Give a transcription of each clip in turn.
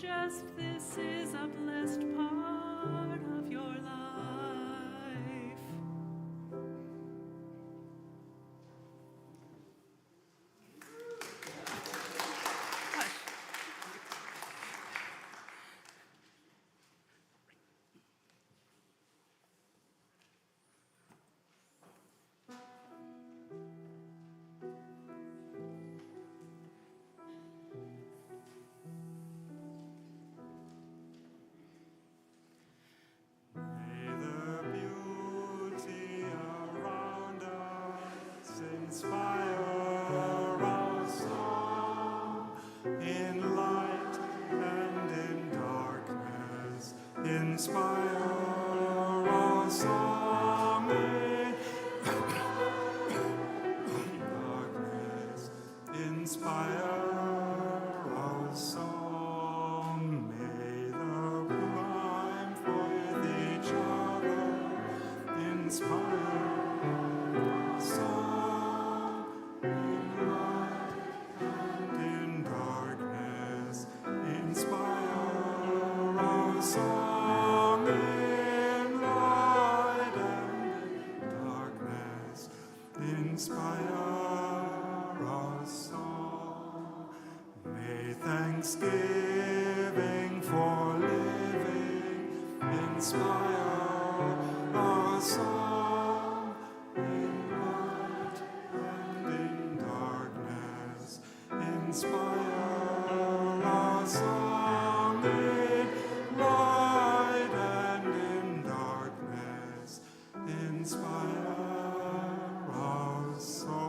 suggest this is a blessed part of your life. Thanksgiving for living, inspire our song in light and in darkness. Inspire our song in light and in darkness. Inspire our song.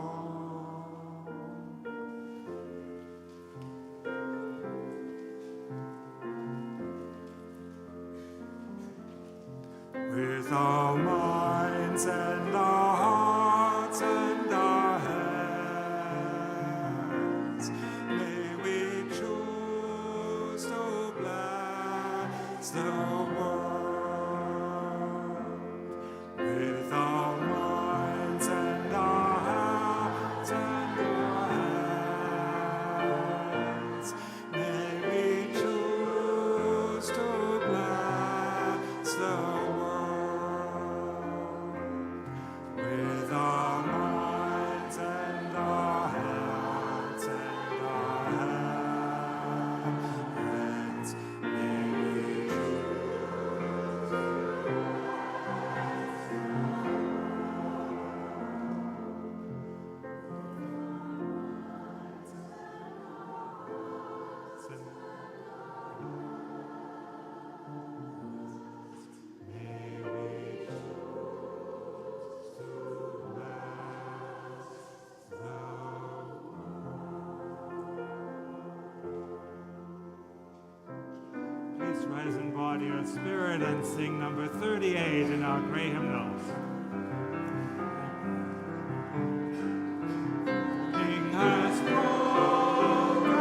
With our minds and our hearts and our hands, may we choose to bless the world. With our minds and our hearts and our hands, may we choose to bless the world. With our minds and our hearts and our hands, may we Please rise in body or spirit and sing number 38 in our gray hymnals. King has broken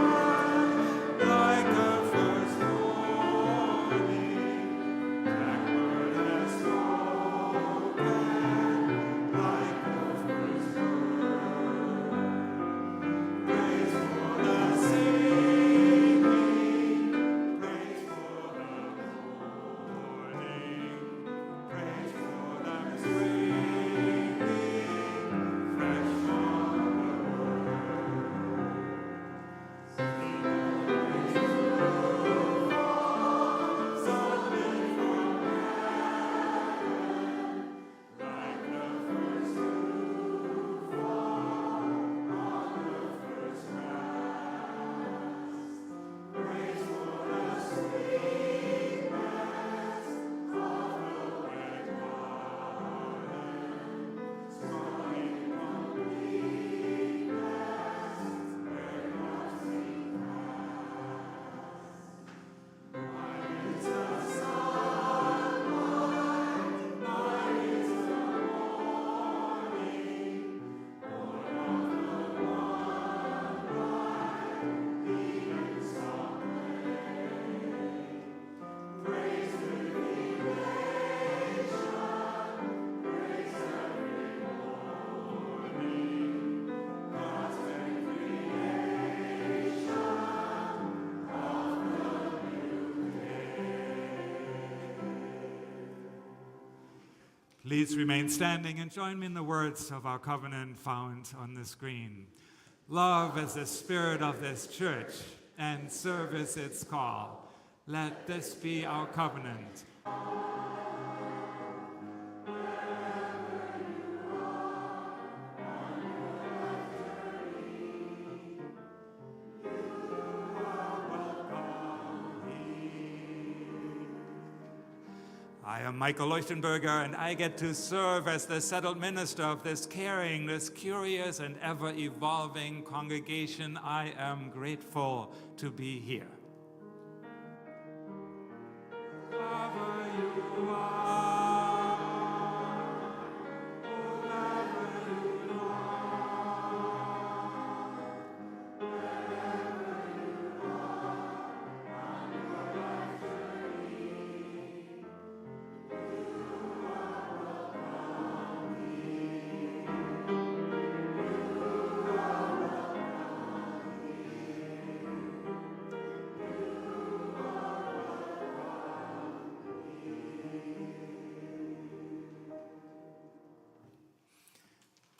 like a first morning. Backward has spoken like a first bird. Praise for the singing, praise for the morning, praise for the Please remain standing and join me in the words of our covenant found on the screen. Love is the spirit of this church, and service its call. Let this be our covenant. I am Michael Leuchtenberger, and I get to serve as the settled minister of this caring, this curious, and ever-evolving congregation. I am grateful to be here. Wherever you are, wherever you are, wherever you are, on your life journey.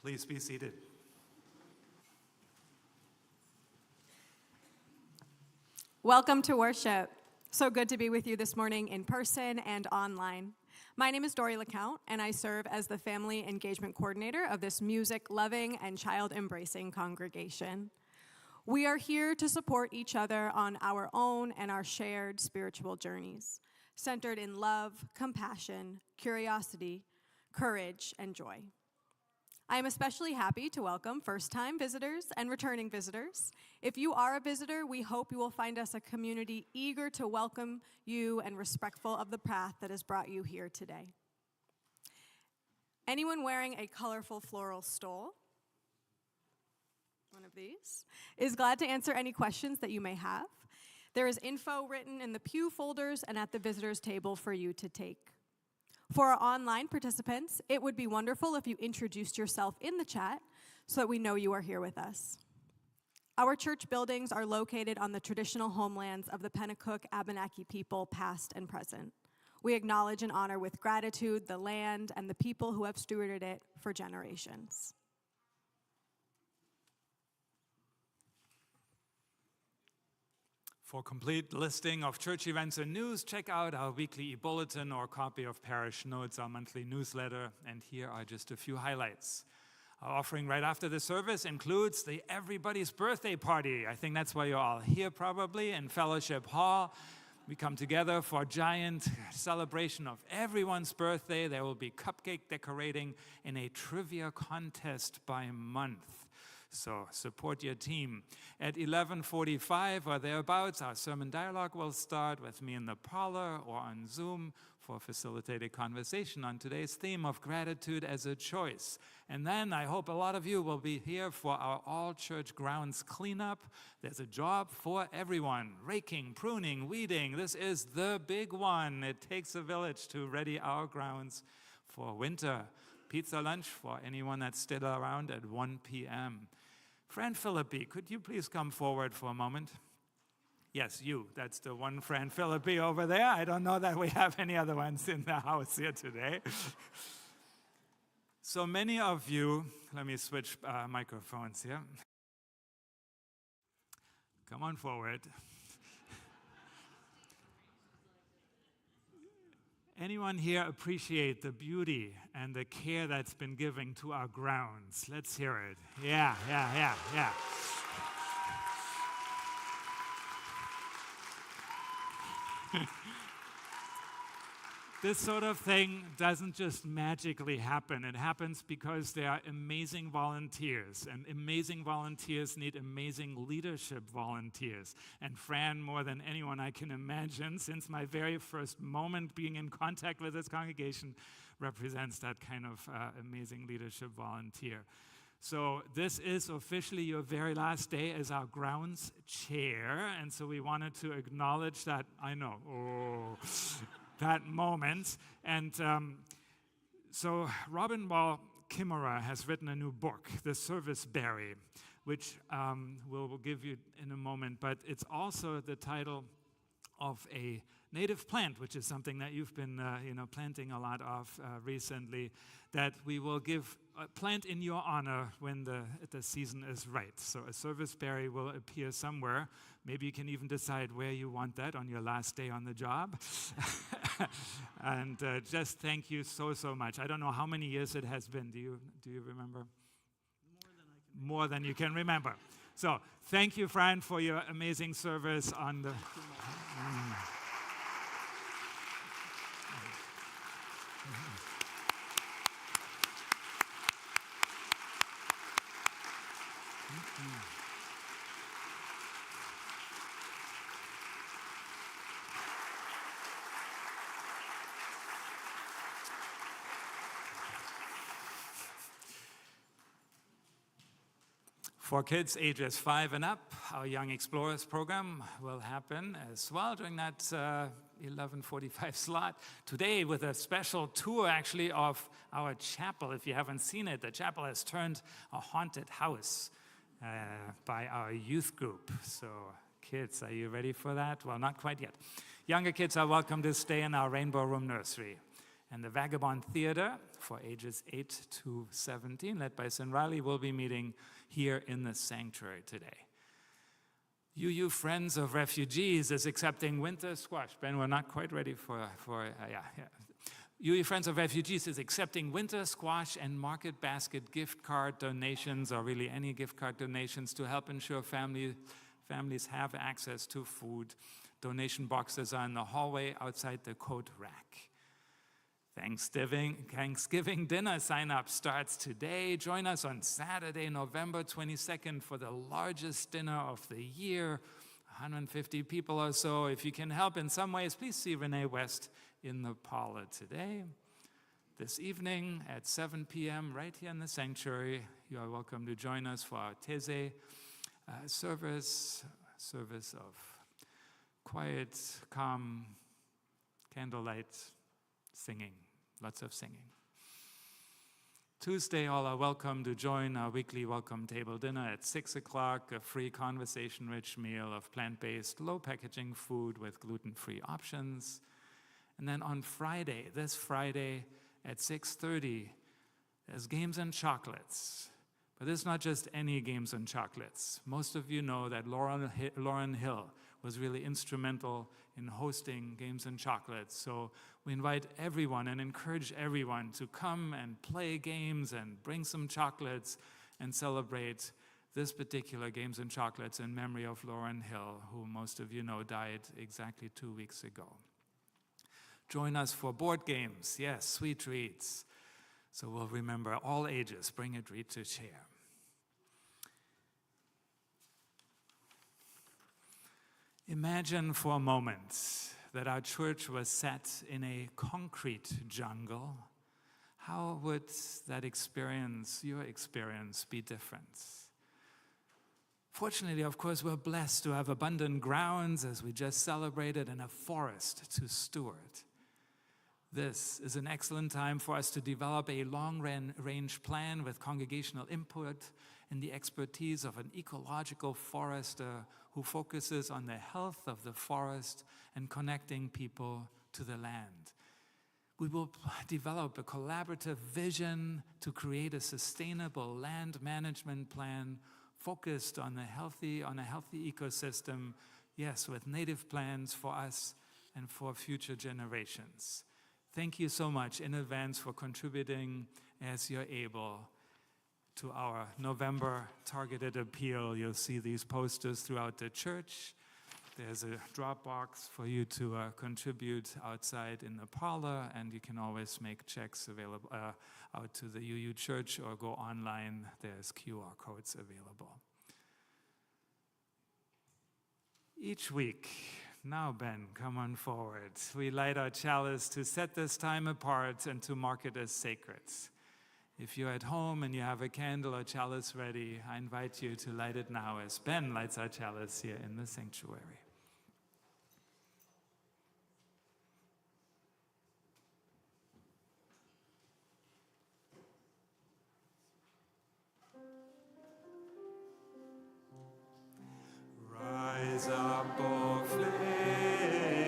Please be seated. Welcome to worship. So good to be with you this morning in person and online. My name is Dory LeCount, and I serve as the Family Engagement Coordinator of this music-loving and child-embracing congregation. We are here to support each other on our own and our shared spiritual journeys, centered in love, compassion, curiosity, courage, and joy. I am especially happy to welcome first-time visitors and returning visitors. If you are a visitor, we hope you will find us a community eager to welcome you and respectful of the path that has brought you here today. Anyone wearing a colorful floral stole, one of these, is glad to answer any questions that you may have. There is info written in the pew folders and at the visitors table for you to take. For our online participants, it would be wonderful if you introduced yourself in the chat so that we know you are here with us. Our church buildings are located on the traditional homelands of the Pennacook Abenaki people, past and present. We acknowledge and honor with gratitude the land and the people who have stewarded it for generations. For a complete listing of church events and news, check out our weekly e-bulletin or copy of Parish Notes, our monthly newsletter. And here are just a few highlights. Our offering right after the service includes the Everybody's Birthday Party. I think that's why you're all here probably, in Fellowship Hall. We come together for a giant celebration of everyone's birthday. There will be cupcake decorating and a trivia contest by month. So support your team. At 11:45 or thereabouts, our sermon dialogue will start with me in the parlor or on Zoom for facilitated conversation on today's theme of gratitude as a choice. And then I hope a lot of you will be here for our all-church grounds cleanup. There's a job for everyone. Raking, pruning, weeding. This is the big one. It takes a village to ready our grounds for winter. Pizza lunch for anyone that's still around at 1 p.m. Fran Philippi, could you please come forward for a moment? Yes, you. That's the one Fran Philippi over there. I don't know that we have any other ones in the house here today. So many of you, let me switch microphones here. Come on forward. Anyone here appreciate the beauty and the care that's been given to our grounds? Let's hear it. Yeah. This sort of thing doesn't just magically happen. It happens because there are amazing volunteers, and amazing volunteers need amazing leadership volunteers. And Fran, more than anyone I can imagine, since my very first moment being in contact with this congregation, represents that kind of amazing leadership volunteer. So this is officially your very last day as our grounds chair, and so we wanted to acknowledge that, that moment. And so Robin Wall Kimmerer has written a new book, The Service Berry, which we'll give you in a moment, but it's also the title of a native plant, which is something that you've been planting a lot of recently, that we will give a plant in your honor when the season is right. So a service berry will appear somewhere. Maybe you can even decide where you want that on your last day on the job. And just thank you so much. I don't know how many years it has been. Do you remember? More than you can remember. So thank you, Fran, for your amazing service on the... For kids ages 5 and up, our Young Explorers program will happen as well during that 11:45 slot. Today with a special tour actually of our chapel. If you haven't seen it, the chapel has turned a haunted house by our youth group. So kids, are you ready for that? Well, not quite yet. Younger kids are welcome to stay in our Rainbow Room Nursery. And the Vagabond Theater for ages 8 to 17, led by Sin Riley, will be meeting here in the sanctuary today. UU Friends of Refugees is accepting winter squash. Ben, we're not quite ready for UU Friends of Refugees is accepting winter squash and market basket gift card donations, or really any gift card donations, to help ensure families have access to food. Donation boxes are in the hallway outside the coat rack. Thanksgiving dinner sign-up starts today. Join us on Saturday, November 22nd for the largest dinner of the year. 150 people or so. If you can help in some ways, please see Renee West in the parlor today. This evening at 7 p.m. right here in the sanctuary, you are welcome to join us for our These service of quiet, calm, candlelight, singing, lots of singing. Tuesday, all are welcome to join our weekly welcome table dinner at 6 o'clock, a free conversation-rich meal of plant-based, low-packaging food with gluten-free options. And then on Friday, this Friday at 6:30, there's games and chocolates. But it's not just any games and chocolates. Most of you know that Lauren Hill was really instrumental in hosting games and chocolates. So we invite everyone and encourage everyone to come and play games and bring some chocolates and celebrate this particular games and chocolates in memory of Lauren Hill, who most of you know died exactly 2 weeks ago. Join us for board games. Yes, sweet treats. So we'll remember all ages. Bring a treat to share. Imagine for a moment that our church was set in a concrete jungle. How would that experience, your experience, be different? Fortunately, of course, we're blessed to have abundant grounds, as we just celebrated, and a forest to steward. This is an excellent time for us to develop a long-range plan with congregational input and the expertise of an ecological forester who focuses on the health of the forest and connecting people to the land. We will develop a collaborative vision to create a sustainable land management plan focused on a healthy ecosystem, yes, with native plans for us and for future generations. Thank you so much in advance for contributing as you're able to our November targeted appeal. You'll see these posters throughout the church. There's a drop box for you to contribute outside in the parlor, and you can always make checks available out to the UU Church or go online. There's QR codes available. Each week, now Ben, come on forward. We light our chalice to set this time apart and to mark it as sacred. If you're at home and you have a candle or chalice ready, I invite you to light it now as Ben lights our chalice here in the sanctuary. Rise up, O flame.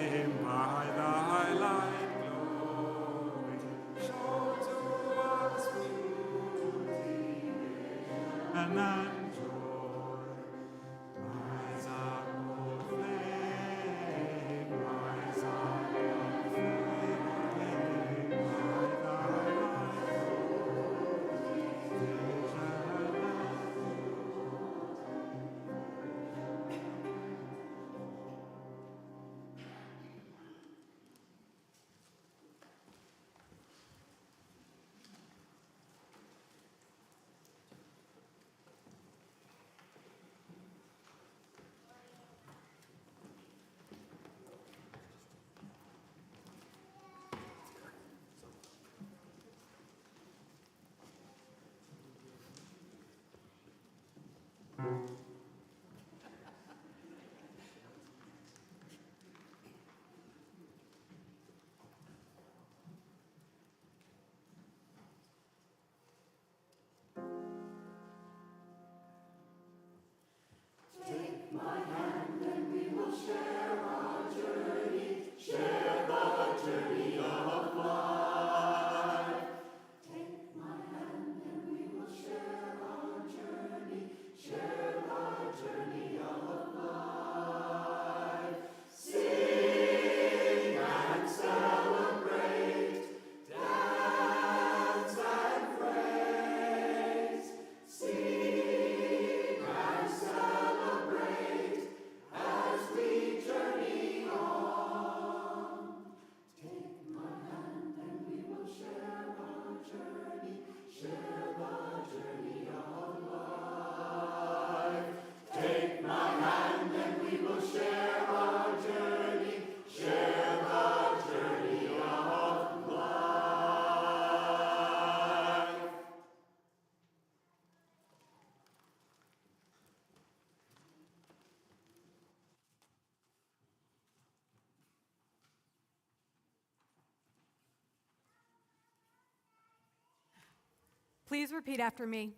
Please repeat after me.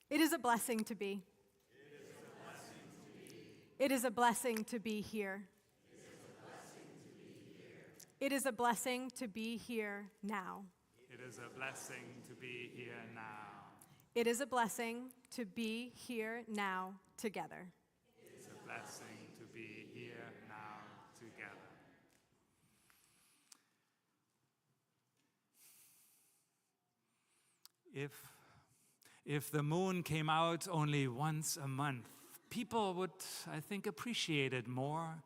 It is a blessing to be. It is a blessing to be here. It is a blessing to be here now. It is a blessing to be here now. It is a blessing to be here now together. It's a blessing to be here now together. If the moon came out only once a month, people would, I think, appreciate it more.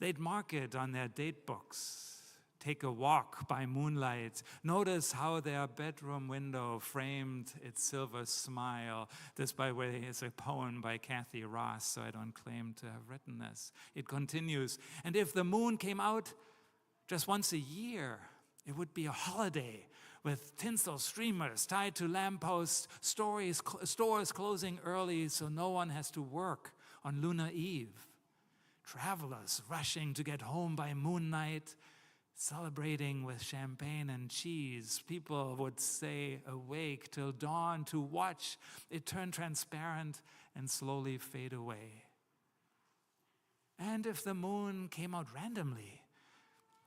They'd mark it on their date books. Take a walk by moonlight. Notice how their bedroom window framed its silver smile. This, by the way, is a poem by Kathy Ross, so I don't claim to have written this. It continues, and if the moon came out just once a year, it would be a holiday with tinsel streamers tied to lampposts, stores closing early so no one has to work on Lunar Eve. Travelers rushing to get home by moon night, celebrating with champagne and cheese. People would stay awake till dawn to watch it turn transparent and slowly fade away. And if the moon came out randomly,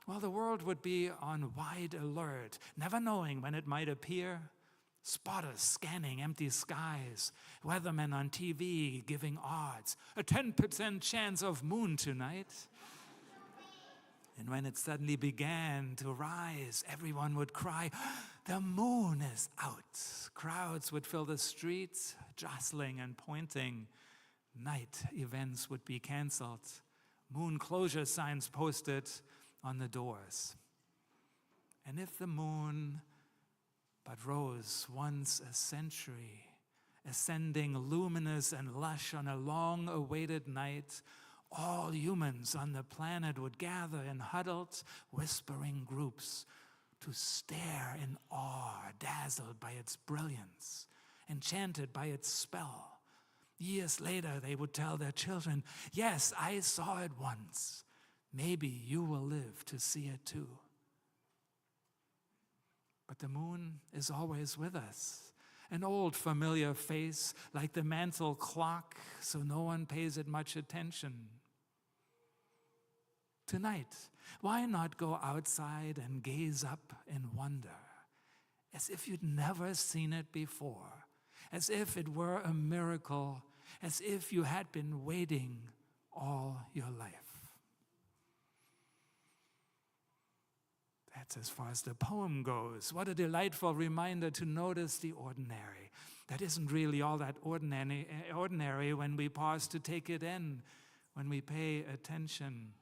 well, the world would be on wide alert, never knowing when it might appear. Spotters scanning empty skies, weathermen on TV giving odds, a 10% chance of moon tonight. And when it suddenly began to rise, everyone would cry, "The moon is out." Crowds would fill the streets, jostling and pointing. Night events would be canceled. Moon closure signs posted on the doors. And if the moon but rose once a century, ascending luminous and lush on a long-awaited night, all humans on the planet would gather in huddled, whispering groups to stare in awe, dazzled by its brilliance, enchanted by its spell. Years later, they would tell their children, "Yes, I saw it once. Maybe you will live to see it too." But the moon is always with us. An old familiar face, like the mantle clock, so no one pays it much attention. Tonight, why not go outside and gaze up in wonder, as if you'd never seen it before, as if it were a miracle, as if you had been waiting all your life? That's as far as the poem goes. What a delightful reminder to notice the ordinary. That isn't really all that ordinary when we pause to take it in, when we pay attention,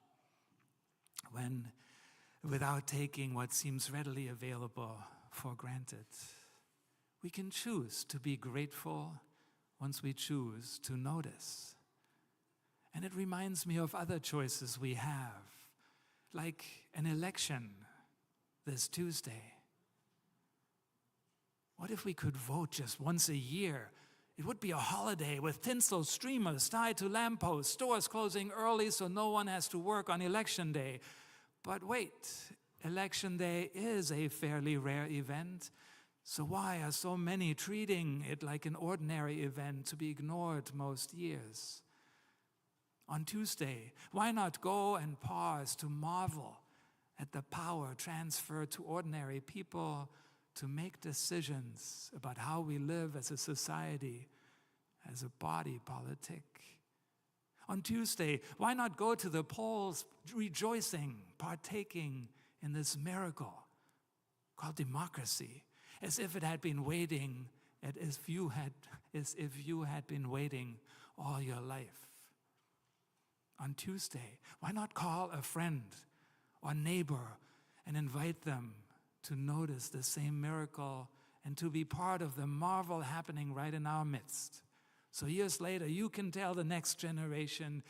when without taking what seems readily available for granted. We can choose to be grateful once we choose to notice. And it reminds me of other choices we have, like an election this Tuesday. What if we could vote just once a year? It would be a holiday with tinsel streamers tied to lampposts, stores closing early so no one has to work on election day. But wait, election day is a fairly rare event, so why are so many treating it like an ordinary event to be ignored most years? On Tuesday, why not go and pause to marvel at the power transferred to ordinary people to make decisions about how we live as a society, as a body politic? On Tuesday, why not go to the polls rejoicing, partaking in this miracle called democracy, as if it had been waiting, as if you had been waiting all your life? On Tuesday, why not call a friend or neighbor and invite them to notice the same miracle and to be part of the marvel happening right in our midst? So years later, you can tell the next generation,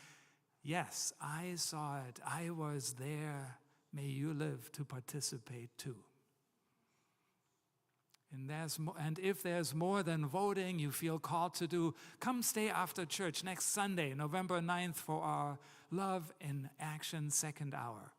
"Yes, I saw it. I was there. May you live to participate too." And if there's more than voting you feel called to do, come stay after church next Sunday, November 9th, for our Love in Action second hour.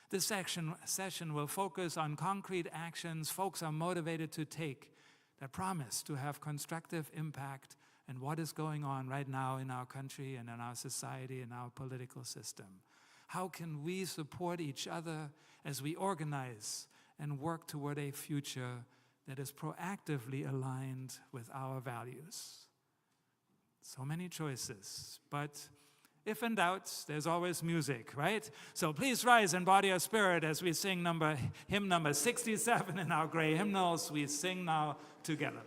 This session will focus on concrete actions folks are motivated to take that promise to have constructive impact in what is going on right now in our country and in our society and our political system? How can we support each other as we organize and work toward a future that is proactively aligned with our values? So many choices, but if in doubt, there's always music, right? So please rise and body your spirit as we sing hymn number 67 in our gray hymnals. We sing now together.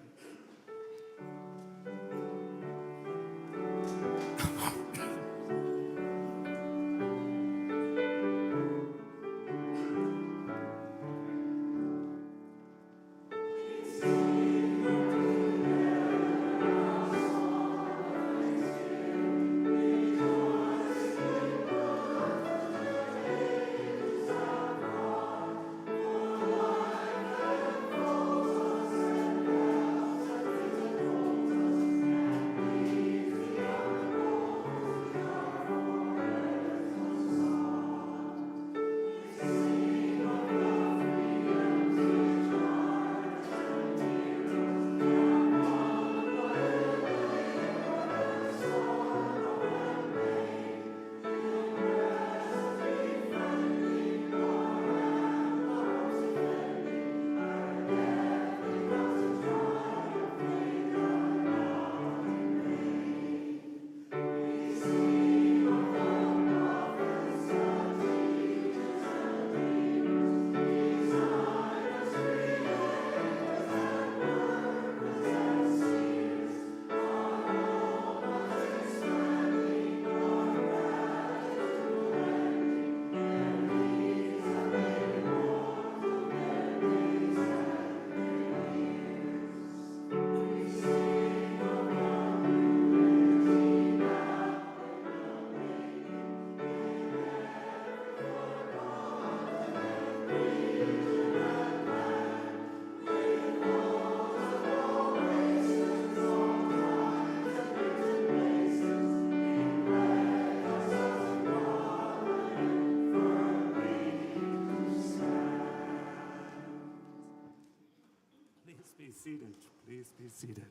Please be seated.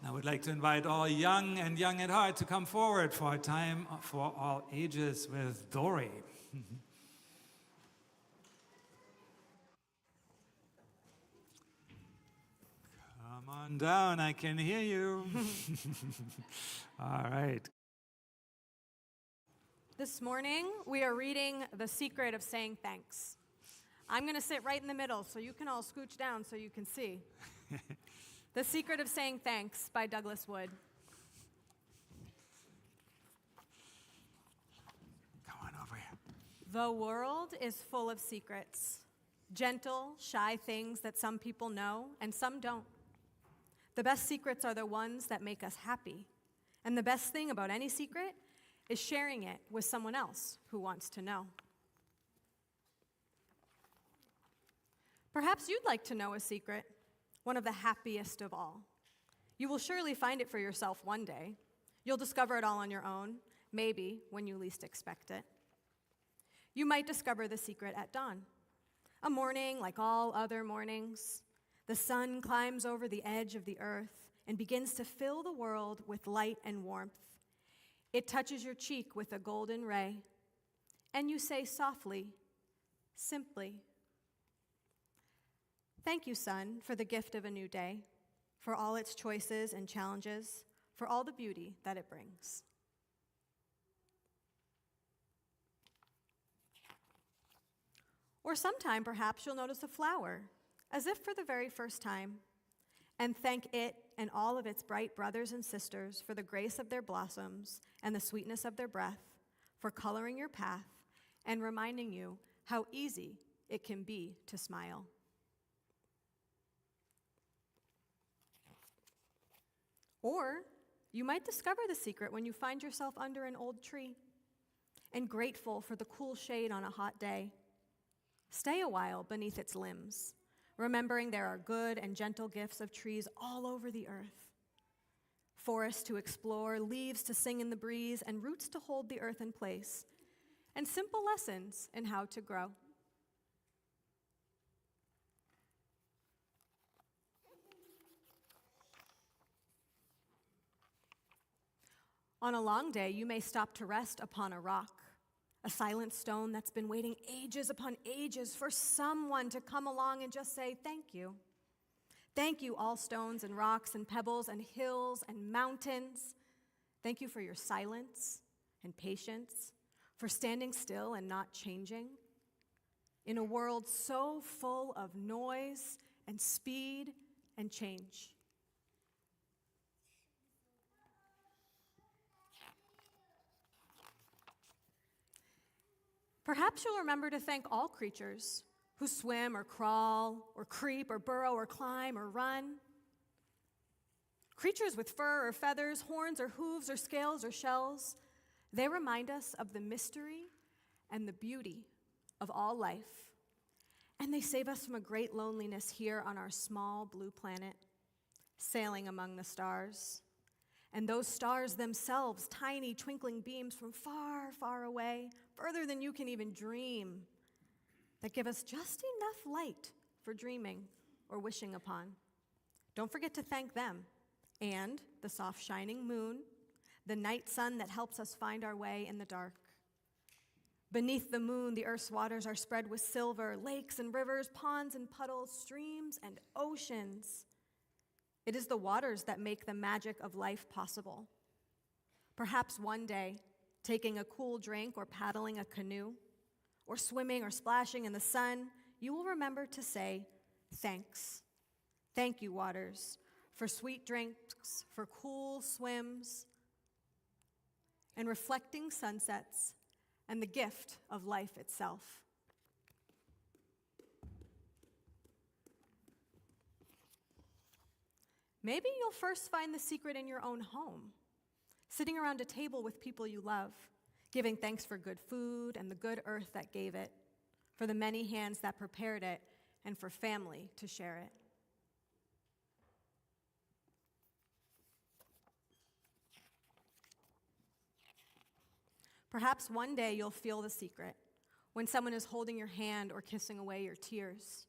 Now I would like to invite all young and young at heart to come forward for a time for all ages with Dory. Come on down, I can hear you. All right. This morning, we are reading The Secret of Saying Thanks. I'm going to sit right in the middle, so you can all scooch down so you can see. The Secret of Saying Thanks by Douglas Wood. Come on over here. The world is full of secrets. Gentle, shy things that some people know and some don't. The best secrets are the ones that make us happy. And the best thing about any secret is sharing it with someone else who wants to know. Perhaps you'd like to know a secret, one of the happiest of all. You will surely find it for yourself one day. You'll discover it all on your own, maybe when you least expect it. You might discover the secret at dawn. A morning like all other mornings, the sun climbs over the edge of the earth and begins to fill the world with light and warmth. It touches your cheek with a golden ray, and you say softly, simply, "Thank you, sun, for the gift of a new day, for all its choices and challenges, for all the beauty that it brings." Or sometime, perhaps, you'll notice a flower, as if for the very first time, and thank it and all of its bright brothers and sisters for the grace of their blossoms and the sweetness of their breath, for coloring your path and reminding you how easy it can be to smile. Or you might discover the secret when you find yourself under an old tree and grateful for the cool shade on a hot day. Stay a while beneath its limbs, remembering there are good and gentle gifts of trees all over the earth. Forests to explore, leaves to sing in the breeze, and roots to hold the earth in place, and simple lessons in how to grow. On a long day, you may stop to rest upon a rock, a silent stone that's been waiting ages upon ages for someone to come along and just say, thank you. Thank you, all stones and rocks and pebbles and hills and mountains. Thank you for your silence and patience, for standing still and not changing. In a world so full of noise and speed and change. Perhaps you'll remember to thank all creatures who swim or crawl or creep or burrow or climb or run. Creatures with fur or feathers, horns or hooves or scales or shells, they remind us of the mystery and the beauty of all life. And they save us from a great loneliness here on our small blue planet, sailing among the stars. And those stars themselves, tiny twinkling beams from far, far away, further than you can even dream, that give us just enough light for dreaming or wishing upon. Don't forget to thank them, and the soft shining moon, the night sun that helps us find our way in the dark. Beneath the moon, the earth's waters are spread with silver, lakes and rivers, ponds and puddles, streams and oceans. It is the waters that make the magic of life possible. Perhaps one day, taking a cool drink or paddling a canoe, or swimming or splashing in the sun, you will remember to say, thanks. Thank you, waters, for sweet drinks, for cool swims, and reflecting sunsets, and the gift of life itself. Maybe you'll first find the secret in your own home, sitting around a table with people you love, giving thanks for good food and the good earth that gave it, for the many hands that prepared it, and for family to share it. Perhaps one day you'll feel the secret when someone is holding your hand or kissing away your tears,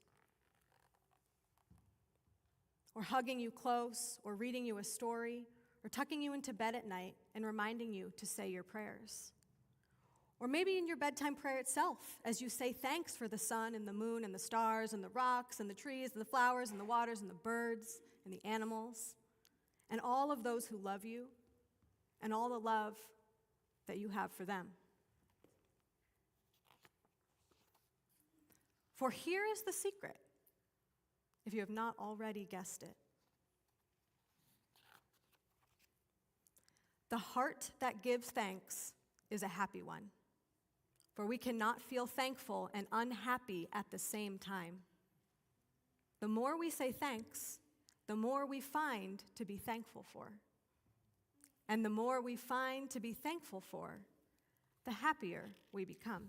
or hugging you close, or reading you a story, or tucking you into bed at night and reminding you to say your prayers. Or maybe in your bedtime prayer itself, as you say thanks for the sun and the moon and the stars and the rocks and the trees and the flowers and the waters and the birds and the animals, and all of those who love you, and all the love that you have for them. For here is the secret, if you have not already guessed it. The heart that gives thanks is a happy one, for we cannot feel thankful and unhappy at the same time. The more we say thanks, the more we find to be thankful for. And the more we find to be thankful for, the happier we become.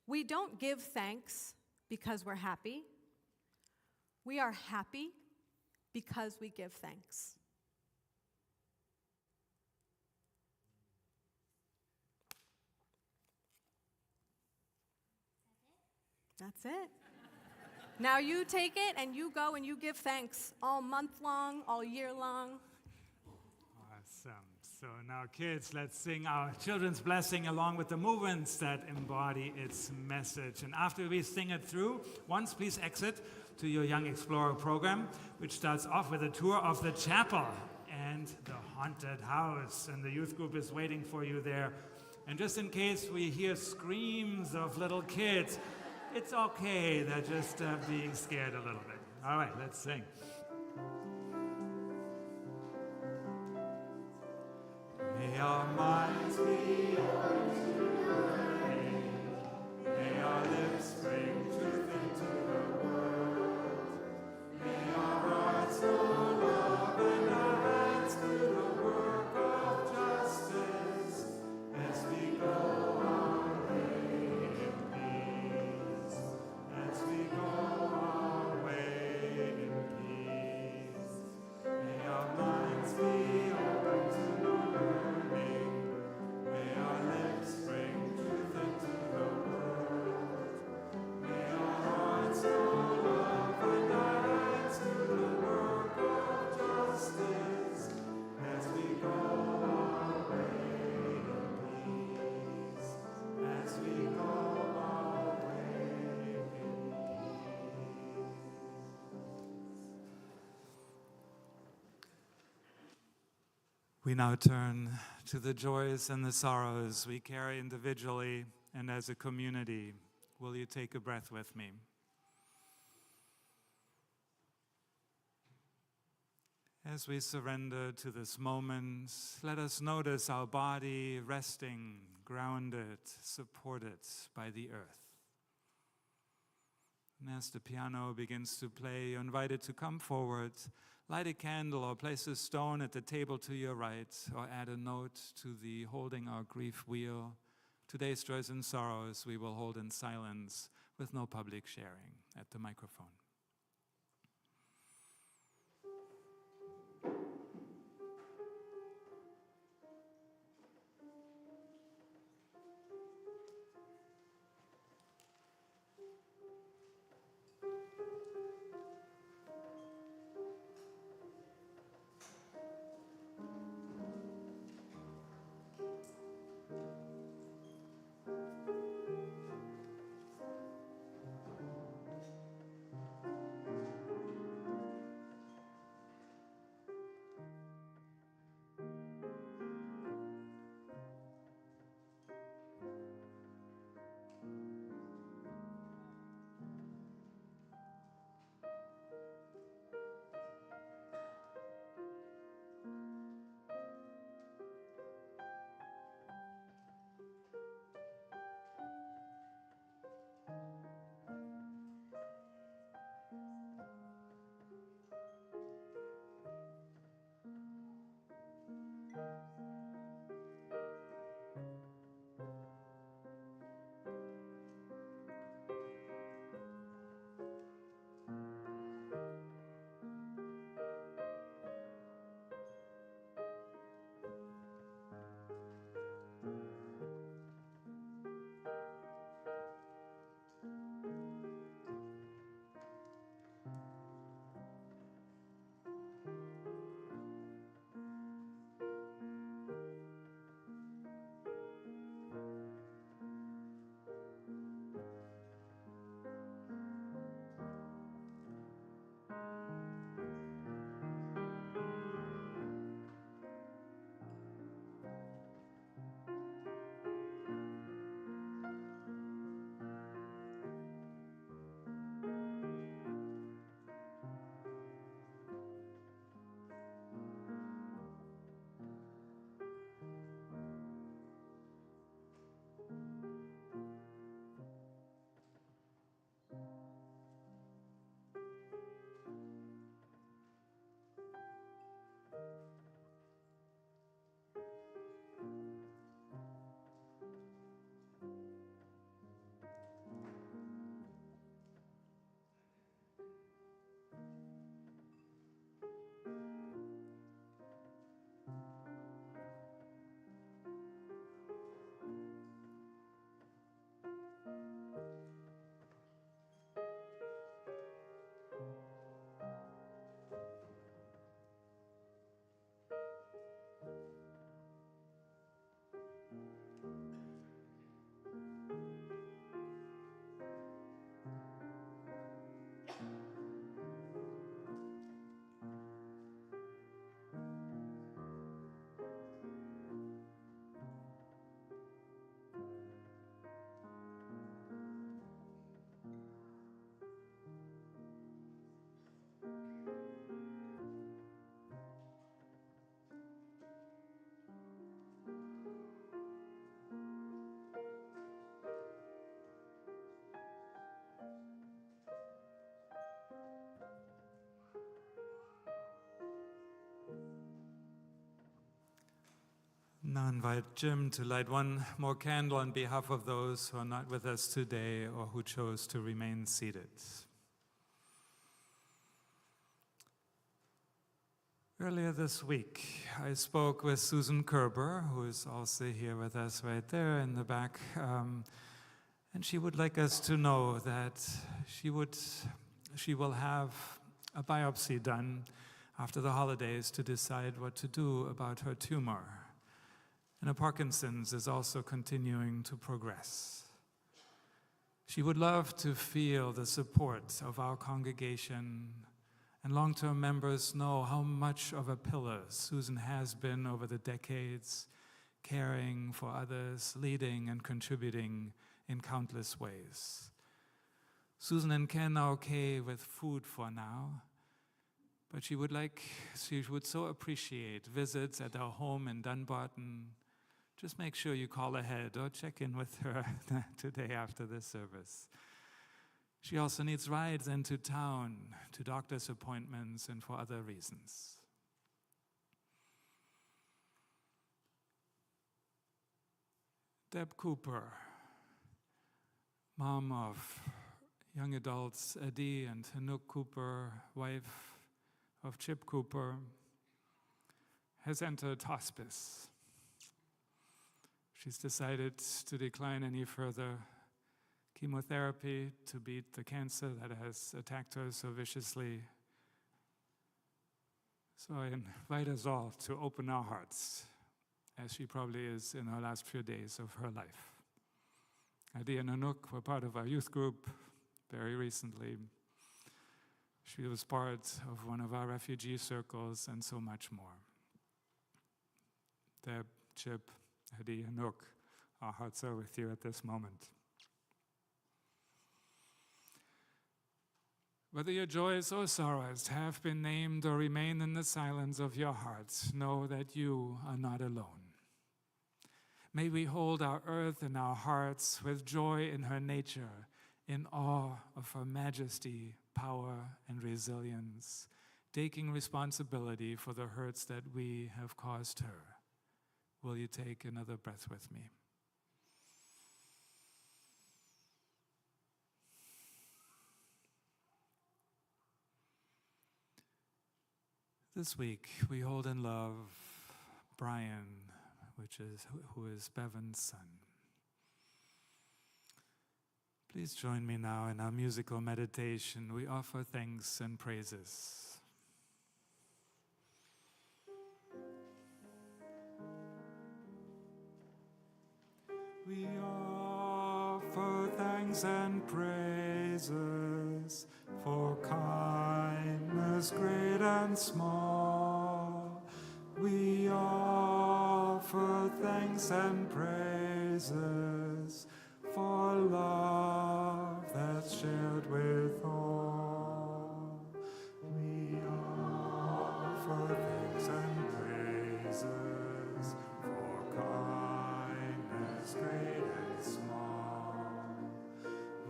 We don't give thanks because we're happy. We are happy because we give thanks. That's it. Now you take it and you go and you give thanks all month long, all year long. Awesome. So now, kids, let's sing our children's blessing along with the movements that embody its message. And after we sing it through, once please exit to your Young Explorer program, which starts off with a tour of the chapel and the haunted house. And the youth group is waiting for you there. And just in case we hear screams of little kids, it's okay. They're just being scared a little bit. All right, let's sing. May our minds be open to learning. May our lips bring truth into the world. May our hearts know love and our hands do the work of justice as we go our way in peace. As we go our way in peace. May our minds be open to learning. May our We now turn to the joys and the sorrows we carry individually and as a community. Will you take a breath with me? As we surrender to this moment, let us notice our body resting, grounded, supported by the earth. And as the piano begins to play, you're invited to come forward, light a candle or place a stone at the table to your right, or add a note to the Holding Our Grief wheel. Today's joys and sorrows we will hold in silence with no public sharing at the microphone. Now invite Jim to light one more candle on behalf of those who are not with us today or who chose to remain seated. Earlier this week, I spoke with Susan Kerber, who is also here with us right there in the back, and she would like us to know that she will have a biopsy done after the holidays to decide what to do about her tumor. And her Parkinson's is also continuing to progress. She would love to feel the support of our congregation And long-term members know how much of a pillar Susan has been over the decades, caring for others, leading and contributing in countless ways. Susan and Ken are okay with food for now, but she would so appreciate visits at our home in Dunbarton. Just make sure you call ahead or check in with her today after this service. She also needs rides into town, to doctor's appointments, and for other reasons. Deb Cooper, mom of young adults Eddie and Hanouk Cooper, wife of Chip Cooper, has entered hospice. She's decided to decline any further chemotherapy to beat the cancer that has attacked her so viciously. So I invite us all to open our hearts, as she probably is in her last few days of her life. Adi and Anouk were part of our youth group very recently. She was part of one of our refugee circles and so much more. Deb, Chip, Adi, Anouk, our hearts are with you at this moment. Whether your joys or sorrows have been named or remain in the silence of your hearts, know that you are not alone. May we hold our earth in our hearts with joy in her nature, in awe of her majesty, power, and resilience, taking responsibility for the hurts that we have caused her. Will you take another breath with me? This week, we hold in love Brian, who is Bevan's son. Please join me now in our musical meditation. We offer thanks and praises. We offer thanks and praises for kindness great and small. We offer thanks and praises for love that's shared with all. We offer thanks and praises for kindness great and small.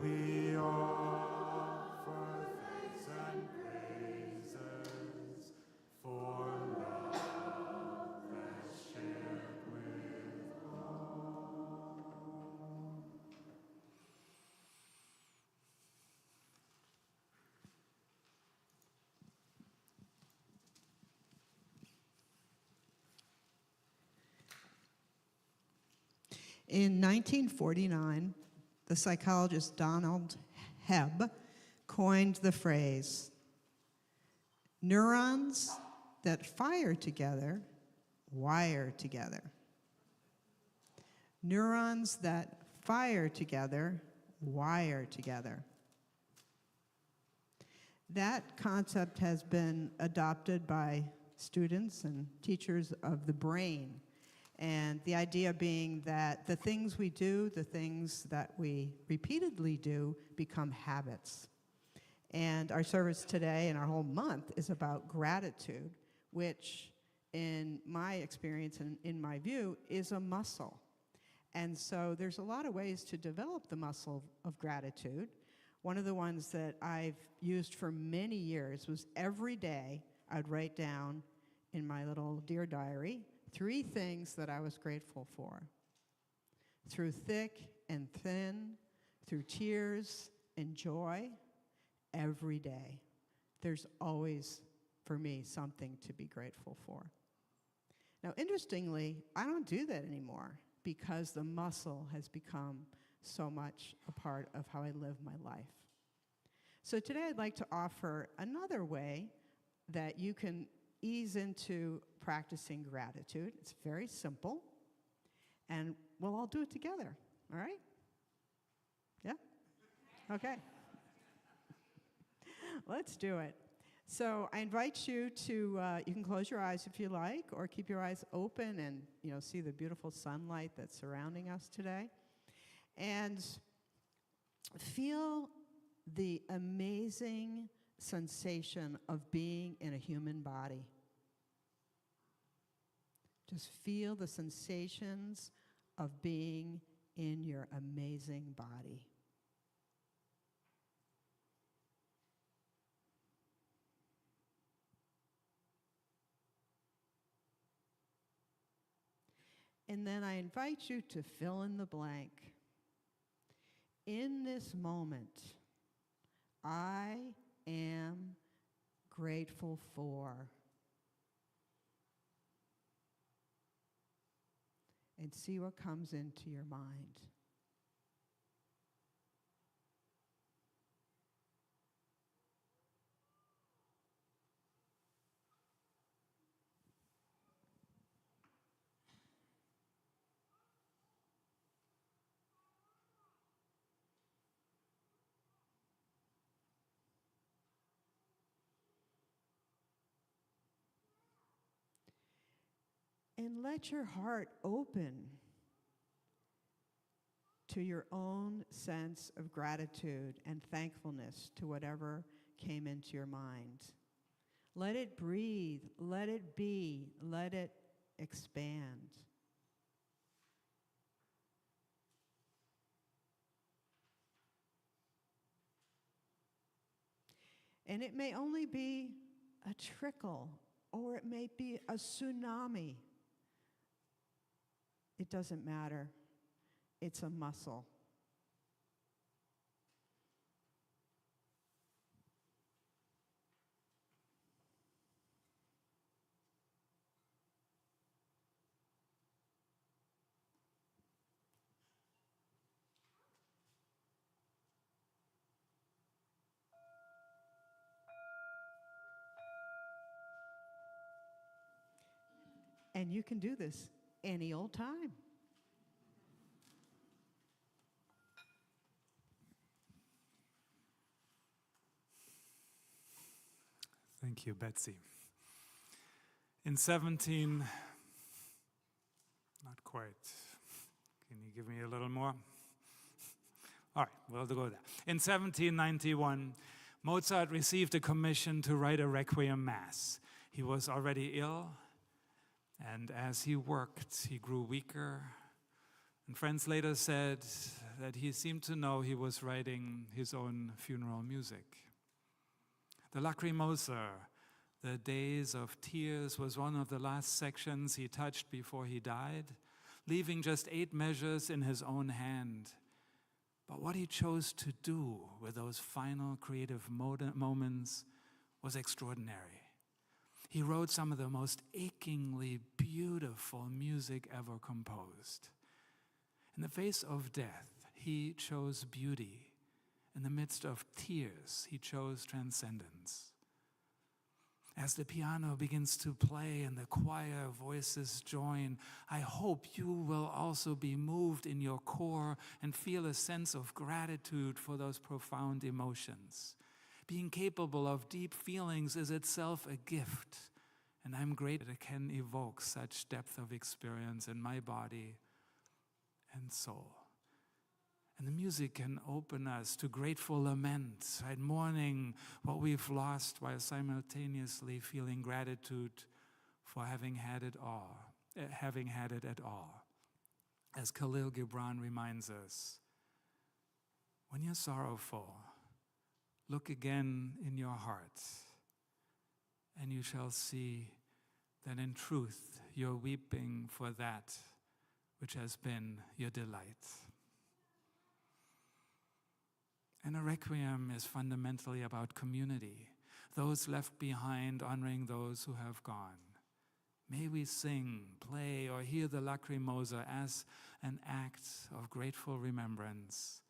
We offer thanks and praises for love that's shared with all. In 1949, the psychologist Donald Hebb coined the phrase, neurons that fire together, wire together. Neurons that fire together, wire together. That concept has been adopted by students and teachers of the brain. And the idea being that the things we do, the things that we repeatedly do, become habits. And our service today and our whole month is about gratitude, which in my experience and in my view is a muscle. And so there's a lot of ways to develop the muscle of gratitude. One of the ones that I've used for many years was every day I'd write down in my little Dear Diary 3 things that I was grateful for. Through thick and thin, through tears and joy, every day. There's always, for me, something to be grateful for. Now, interestingly, I don't do that anymore because the muscle has become so much a part of how I live my life. So today I'd like to offer another way that you can ease into practicing gratitude. It's very simple, and we'll all do it together, all right? Yeah? Okay. Let's do it. So I invite you to, you can close your eyes if you like, or keep your eyes open and, see the beautiful sunlight that's surrounding us today. And feel the amazing sensation of being in a human body. Just feel the sensations of being in your amazing body. And then I invite you to fill in the blank. In this moment, I am grateful for. And see what comes into your mind. And let your heart open to your own sense of gratitude and thankfulness to whatever came into your mind. Let it breathe, let it be, let it expand. And it may only be a trickle, or it may be a tsunami. It doesn't matter. It's a muscle. And you can do this any old time. Thank you, Betsy. In 17, not quite. Can you give me a little more? All right, we'll go there. In 1791, Mozart received a commission to write a Requiem Mass. He was already ill, and as he worked, he grew weaker. And friends later said that he seemed to know he was writing his own funeral music. The Lacrimosa, the Days of Tears, was one of the last sections he touched before he died, leaving just 8 measures in his own hand. But what he chose to do with those final creative moments was extraordinary. He wrote some of the most achingly beautiful music ever composed. In the face of death, he chose beauty. In the midst of tears, he chose transcendence. As the piano begins to play and the choir voices join, I hope you will also be moved in your core and feel a sense of gratitude for those profound emotions. Being capable of deep feelings is itself a gift, and I'm grateful it can evoke such depth of experience in my body and soul. And the music can open us to grateful lament, right? Mourning what we've lost while simultaneously feeling gratitude for having had it at all. As Khalil Gibran reminds us, when you're sorrowful, look again in your heart, and you shall see that in truth you're weeping for that which has been your delight. And a requiem is fundamentally about community, those left behind honoring those who have gone. May we sing, play, or hear the Lacrimosa as an act of grateful remembrance,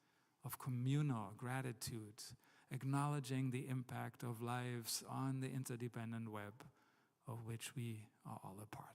of communal gratitude, acknowledging the impact of lives on the interdependent web of which we are all a part.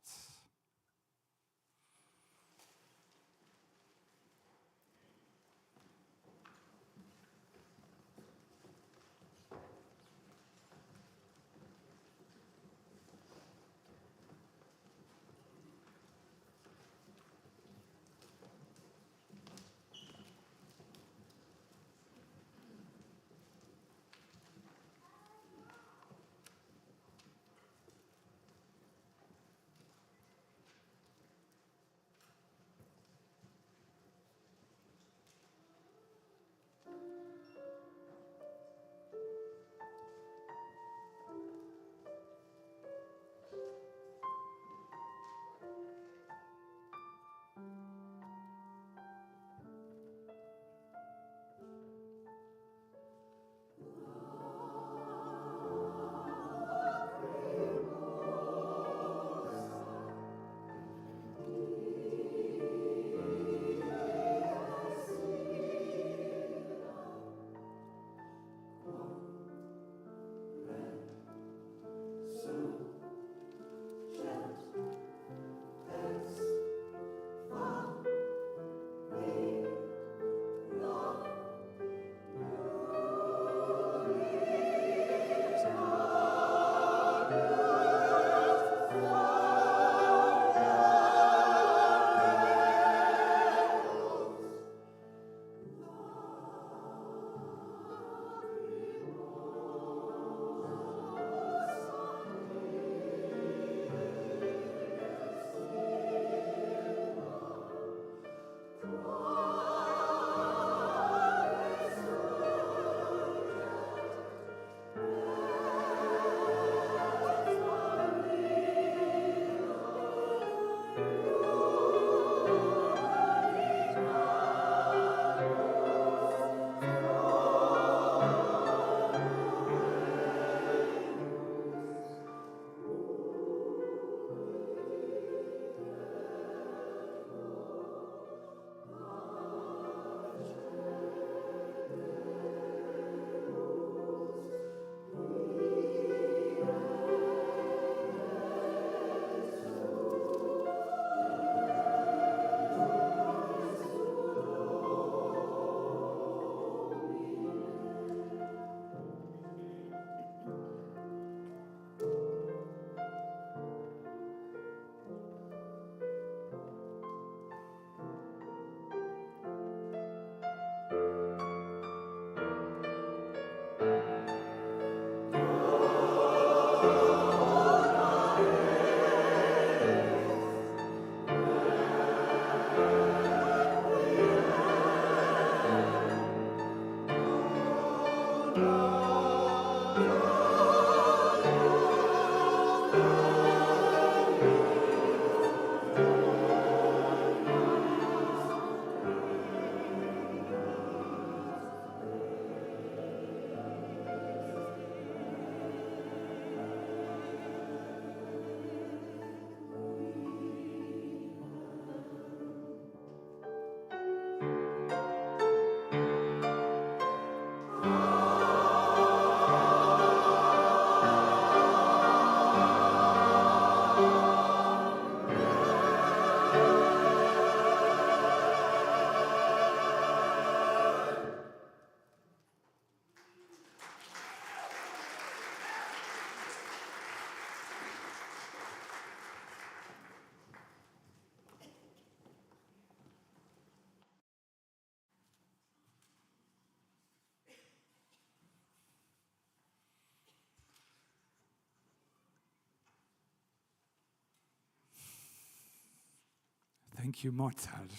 Thank you, Mozart.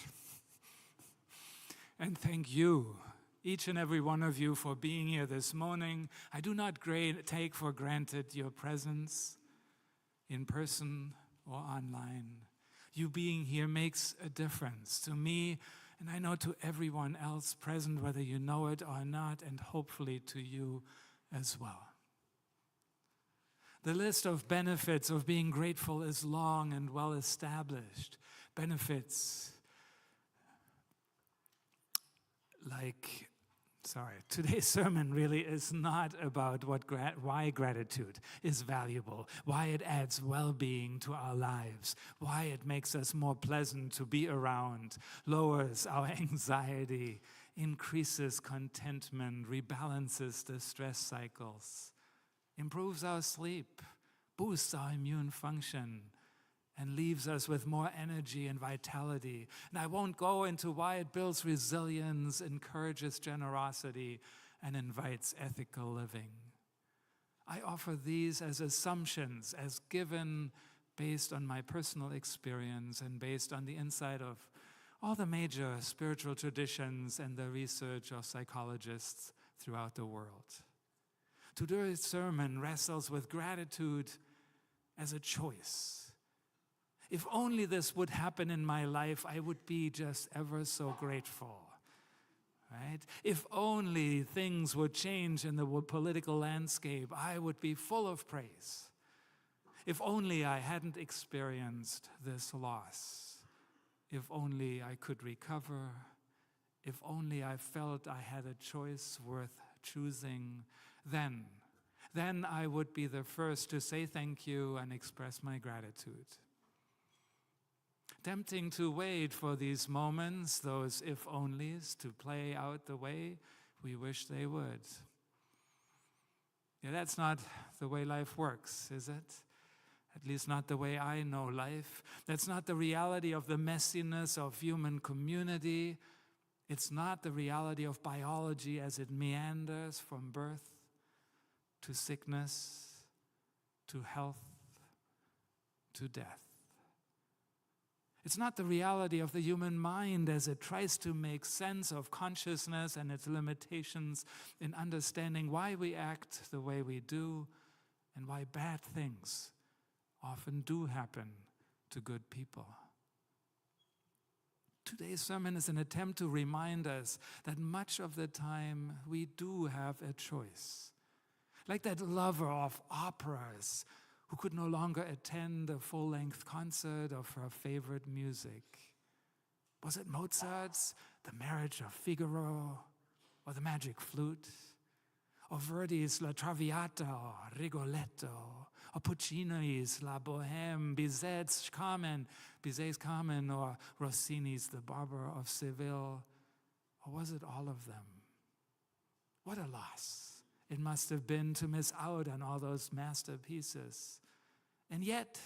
And thank you, each and every one of you, for being here this morning. I do not take for granted your presence in person or online. You being here makes a difference to me, and I know to everyone else present, whether you know it or not, and hopefully to you as well. The list of benefits of being grateful is long and well established. Benefits like, today's sermon really is not about why gratitude is valuable, why it adds well-being to our lives, why it makes us more pleasant to be around, lowers our anxiety, increases contentment, rebalances the stress cycles, improves our sleep, boosts our immune function, and leaves us with more energy and vitality. And I won't go into why it builds resilience, encourages generosity, and invites ethical living. I offer these as assumptions, as given based on my personal experience and based on the insight of all the major spiritual traditions and the research of psychologists throughout the world. Today's sermon wrestles with gratitude as a choice. If only this would happen in my life, I would be just ever so grateful, right? If only things would change in the political landscape, I would be full of praise. If only I hadn't experienced this loss. If only I could recover. If only I felt I had a choice worth choosing, then I would be the first to say thank you and express my gratitude. Tempting to wait for these moments, those if-onlys, to play out the way we wish they would. Yeah, that's not the way life works, is it? At least not the way I know life. That's not the reality of the messiness of human community. It's not the reality of biology as it meanders from birth to sickness, to health, to death. It's not the reality of the human mind as it tries to make sense of consciousness and its limitations in understanding why we act the way we do and why bad things often do happen to good people. Today's sermon is an attempt to remind us that much of the time we do have a choice. Like that lover of operas who could no longer attend a full-length concert of her favorite music. Was it Mozart's The Marriage of Figaro, or The Magic Flute, or Verdi's La Traviata, or Rigoletto, or Puccini's La Bohème, Bizet's Carmen, or Rossini's The Barber of Seville, or was it all of them? What a loss it must have been to miss out on all those masterpieces. And yet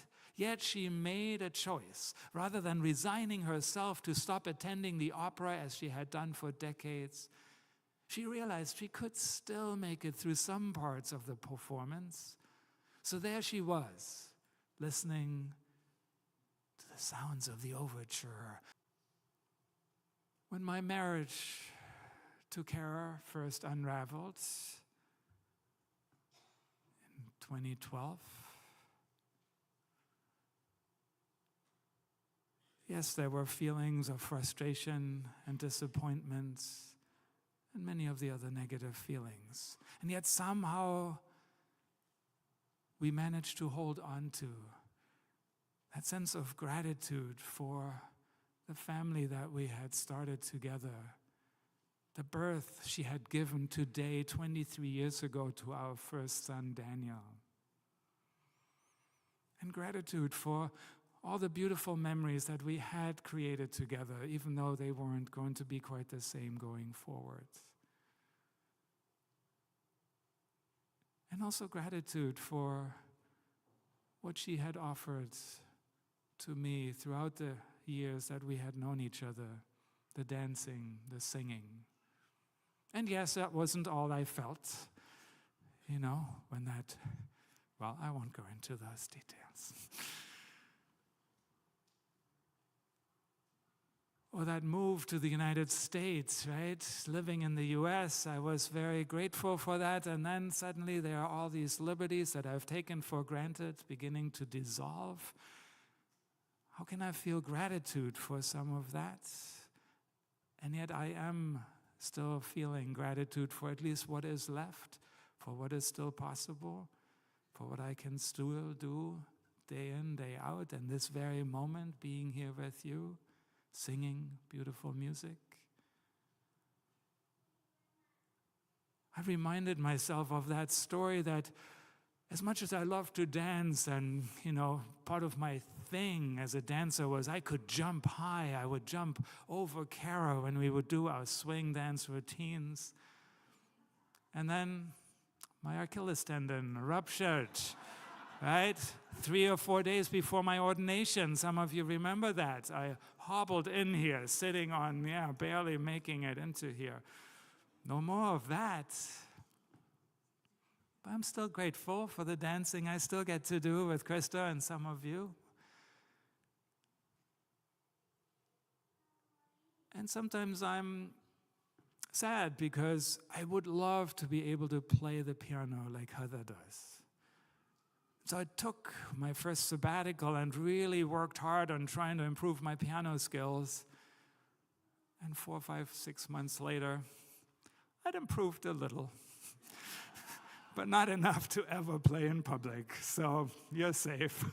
she made a choice. Rather than resigning herself to stop attending the opera as she had done for decades, she realized she could still make it through some parts of the performance. So there she was, listening to the sounds of the overture. When my marriage to Kara first unraveled, 2012. Yes, there were feelings of frustration and disappointment and many of the other negative feelings. And yet somehow we managed to hold on to that sense of gratitude for the family that we had started together, the birth she had given today, 23 years ago, to our first son, Daniel. And gratitude for all the beautiful memories that we had created together, even though they weren't going to be quite the same going forward. And also gratitude for what she had offered to me throughout the years that we had known each other, the dancing, the singing. And yes, that wasn't all I felt, when I won't go into those details. Or that move to the United States, right? Living in the US, I was very grateful for that. And then suddenly there are all these liberties that I've taken for granted beginning to dissolve. How can I feel gratitude for some of that? And yet I am still feeling gratitude for at least what is left, for what is still possible, for what I can still do day in, day out, and this very moment being here with you, singing beautiful music. I reminded myself of that story that as much as I love to dance and, part of my thing as a dancer was I could jump high. I would jump over Kara when we would do our swing dance routines. And then my Achilles tendon ruptured, right? 3 or 4 days before my ordination. Some of you remember that. I hobbled in here, sitting on, barely making it into here. No more of that. But I'm still grateful for the dancing I still get to do with Krista and some of you. And sometimes I'm sad because I would love to be able to play the piano like Heather does. So I took my first sabbatical and really worked hard on trying to improve my piano skills. And 4, 5, 6 months later, I'd improved a little. But not enough to ever play in public, so you're safe.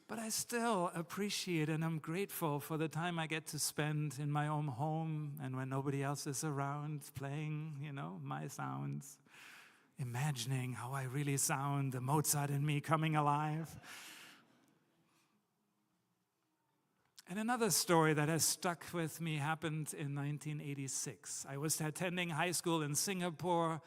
But I still appreciate and I'm grateful for the time I get to spend in my own home and when nobody else is around playing, my sounds, imagining how I really sound, the Mozart in me coming alive. And another story that has stuck with me happened in 1986. I was attending high school in Singapore,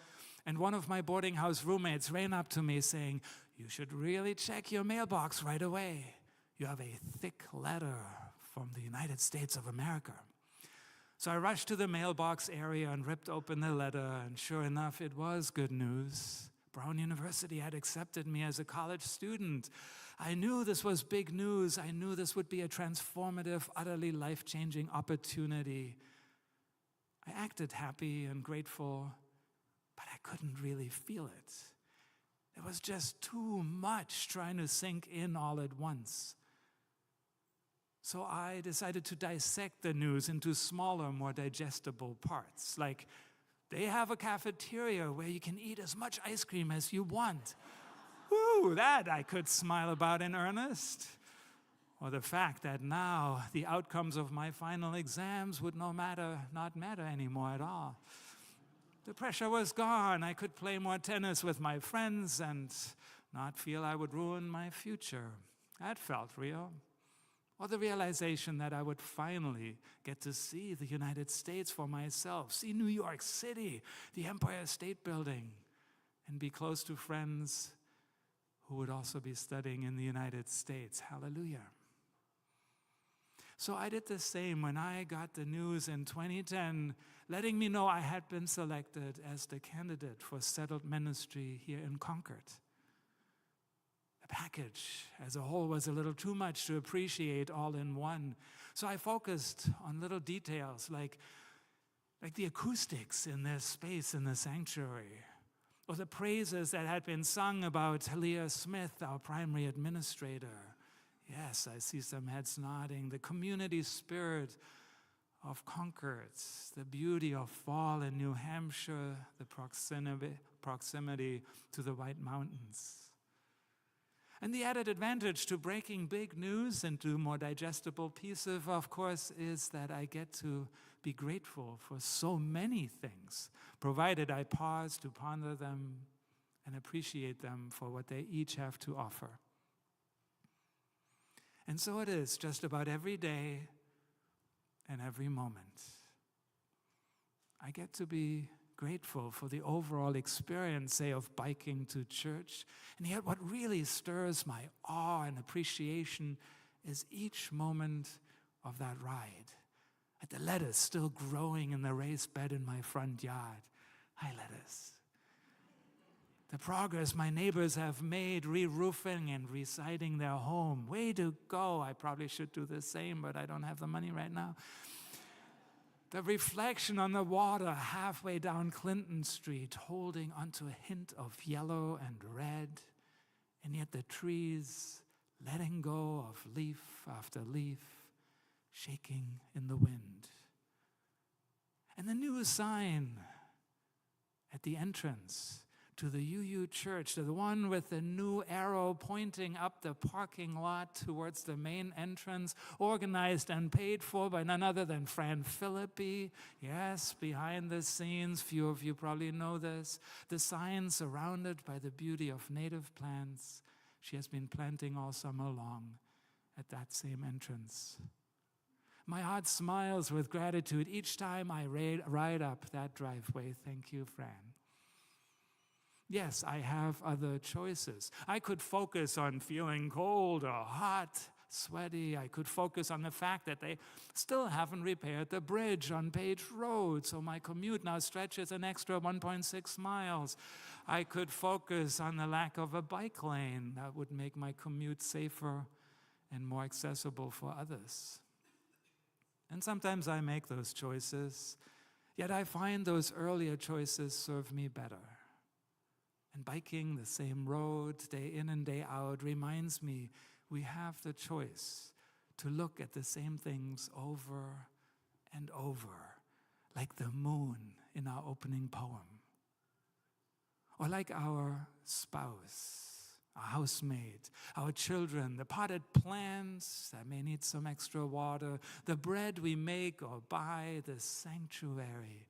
and one of my boarding house roommates ran up to me saying, "You should really check your mailbox right away. You have a thick letter from the United States of America." So I rushed to the mailbox area and ripped open the letter, and sure enough, it was good news. Brown University had accepted me as a college student. I knew this was big news. I knew this would be a transformative, utterly life-changing opportunity. I acted happy and grateful, but I couldn't really feel it. It was just too much trying to sink in all at once. So I decided to dissect the news into smaller, more digestible parts. Like, they have a cafeteria where you can eat as much ice cream as you want. Woo, that I could smile about in earnest. Or the fact that now the outcomes of my final exams would not matter anymore at all. The pressure was gone. I could play more tennis with my friends and not feel I would ruin my future. That felt real. Or the realization that I would finally get to see the United States for myself, see New York City, the Empire State Building, and be close to friends who would also be studying in the United States. Hallelujah. So I did the same when I got the news in 2010, letting me know I had been selected as the candidate for settled ministry here in Concord. The package as a whole was a little too much to appreciate all in one. So I focused on little details like the acoustics in this space in the sanctuary, or the praises that had been sung about Leah Smith, our primary administrator. Yes, I see some heads nodding. The community spirit of Concord, the beauty of fall in New Hampshire, the proximity to the White Mountains. And the added advantage to breaking big news into more digestible pieces, of course, is that I get to be grateful for so many things, provided I pause to ponder them and appreciate them for what they each have to offer. And so it is just about every day and every moment. I get to be grateful for the overall experience, say, of biking to church. And yet what really stirs my awe and appreciation is each moment of that ride. At the lettuce still growing in the raised bed in my front yard. Hi, lettuce. The progress my neighbors have made re-roofing and residing their home. Way to go. I probably should do the same, but I don't have the money right now. The reflection on the water halfway down Clinton Street, holding onto a hint of yellow and red, and yet the trees letting go of leaf after leaf, shaking in the wind. And the new sign at the entrance to the UU Church, the one with the new arrow pointing up the parking lot towards the main entrance, organized and paid for by none other than Fran Philippi. Yes, behind the scenes, few of you probably know this. The sign surrounded by the beauty of native plants she has been planting all summer long at that same entrance. My heart smiles with gratitude each time I ride up that driveway. Thank you, Fran. Yes, I have other choices. I could focus on feeling cold or hot, sweaty. I could focus on the fact that they still haven't repaired the bridge on Page Road, so my commute now stretches an extra 1.6 miles. I could focus on the lack of a bike lane that would make my commute safer and more accessible for others. And sometimes I make those choices, yet I find those earlier choices serve me better. And biking the same road day in and day out reminds me we have the choice to look at the same things over and over, like the moon in our opening poem, or like our spouse, our housemaid, our children, the potted plants that may need some extra water, the bread we make or buy, the sanctuary,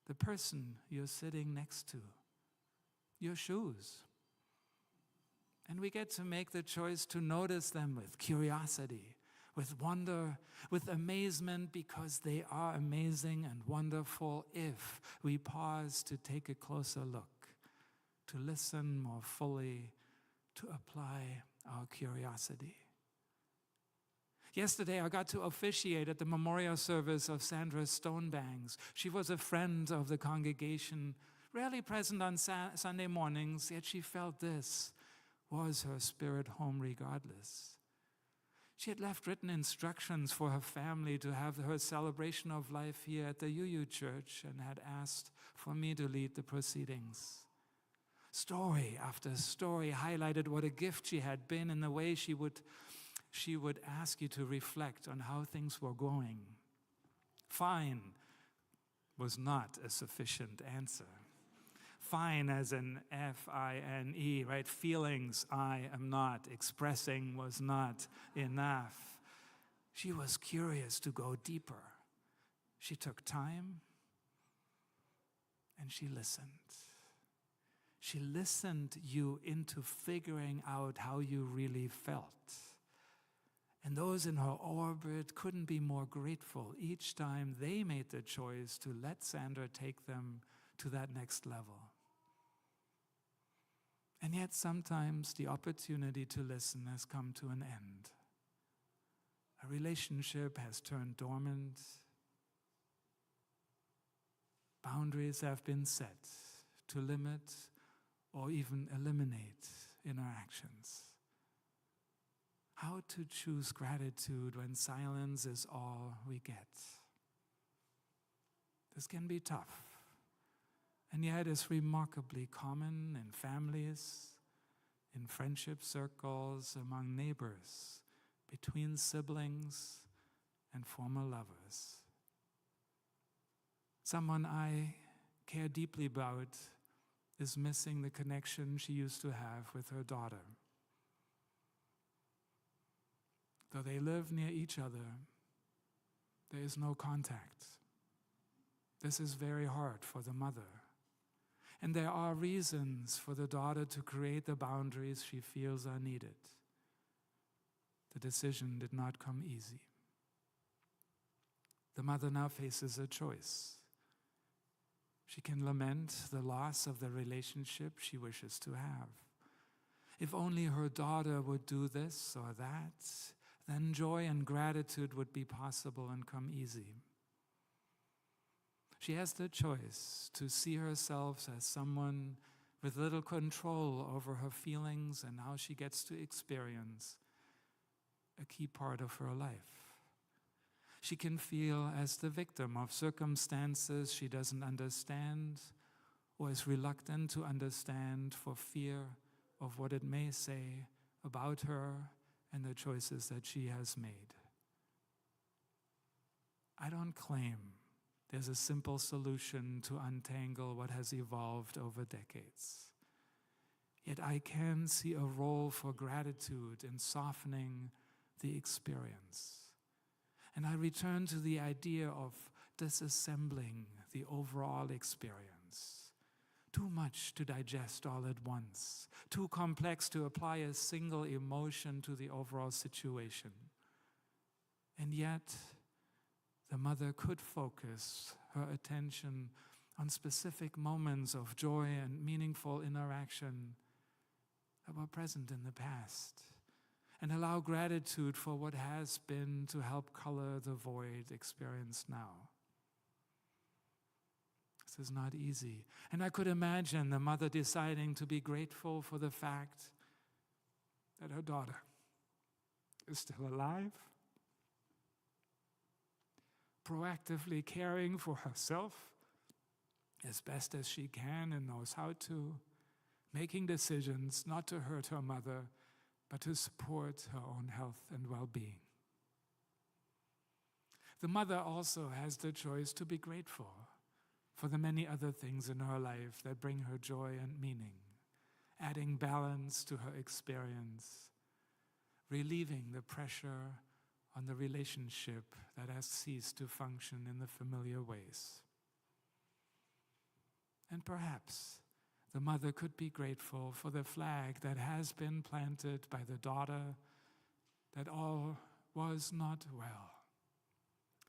the person you're sitting next to, your shoes. And we get to make the choice to notice them with curiosity, with wonder, with amazement, because they are amazing and wonderful if we pause to take a closer look, to listen more fully, to apply our curiosity. Yesterday, I got to officiate at the memorial service of Sandra Stonebangs. She was a friend of the congregation, rarely present on Sunday mornings, yet she felt this was her spirit home regardless. She had left written instructions for her family to have her celebration of life here at the UU Church and had asked for me to lead the proceedings. Story after story highlighted what a gift she had been in the way she would ask you to reflect on how things were going. Fine was not a sufficient answer. Fine as in F-I-N-E, right? Feelings I am not. Expressing was not enough. She was curious to go deeper. She took time and she listened. She listened you into figuring out how you really felt. And those in her orbit couldn't be more grateful each time they made the choice to let Sandra take them to that next level. And yet sometimes the opportunity to listen has come to an end. A relationship has turned dormant. Boundaries have been set to limit or even eliminate interactions. How to choose gratitude when silence is all we get. This can be tough. And yet it's remarkably common in families, in friendship circles, among neighbors, between siblings and former lovers. Someone I care deeply about is missing the connection she used to have with her daughter. Though they live near each other, there is no contact. This is very hard for the mother. And there are reasons for the daughter to create the boundaries she feels are needed. The decision did not come easy. The mother now faces a choice. She can lament the loss of the relationship she wishes to have. If only her daughter would do this or that, then joy and gratitude would be possible and come easy. She has the choice to see herself as someone with little control over her feelings and how she gets to experience a key part of her life. She can feel as the victim of circumstances she doesn't understand or is reluctant to understand for fear of what it may say about her and the choices that she has made. I don't claim there's a simple solution to untangle what has evolved over decades. Yet I can see a role for gratitude in softening the experience. And I return to the idea of disassembling the overall experience. Too much to digest all at once, too complex to apply a single emotion to the overall situation. And yet, the mother could focus her attention on specific moments of joy and meaningful interaction that were present in the past, and allow gratitude for what has been to help color the void experienced now. This is not easy. And I could imagine the mother deciding to be grateful for the fact that her daughter is still alive, proactively caring for herself as best as she can and knows how to, making decisions not to hurt her mother, but to support her own health and well-being. The mother also has the choice to be grateful for the many other things in her life that bring her joy and meaning, adding balance to her experience, relieving the pressure on the relationship that has ceased to function in the familiar ways. And perhaps the mother could be grateful for the flag that has been planted by the daughter that all was not well,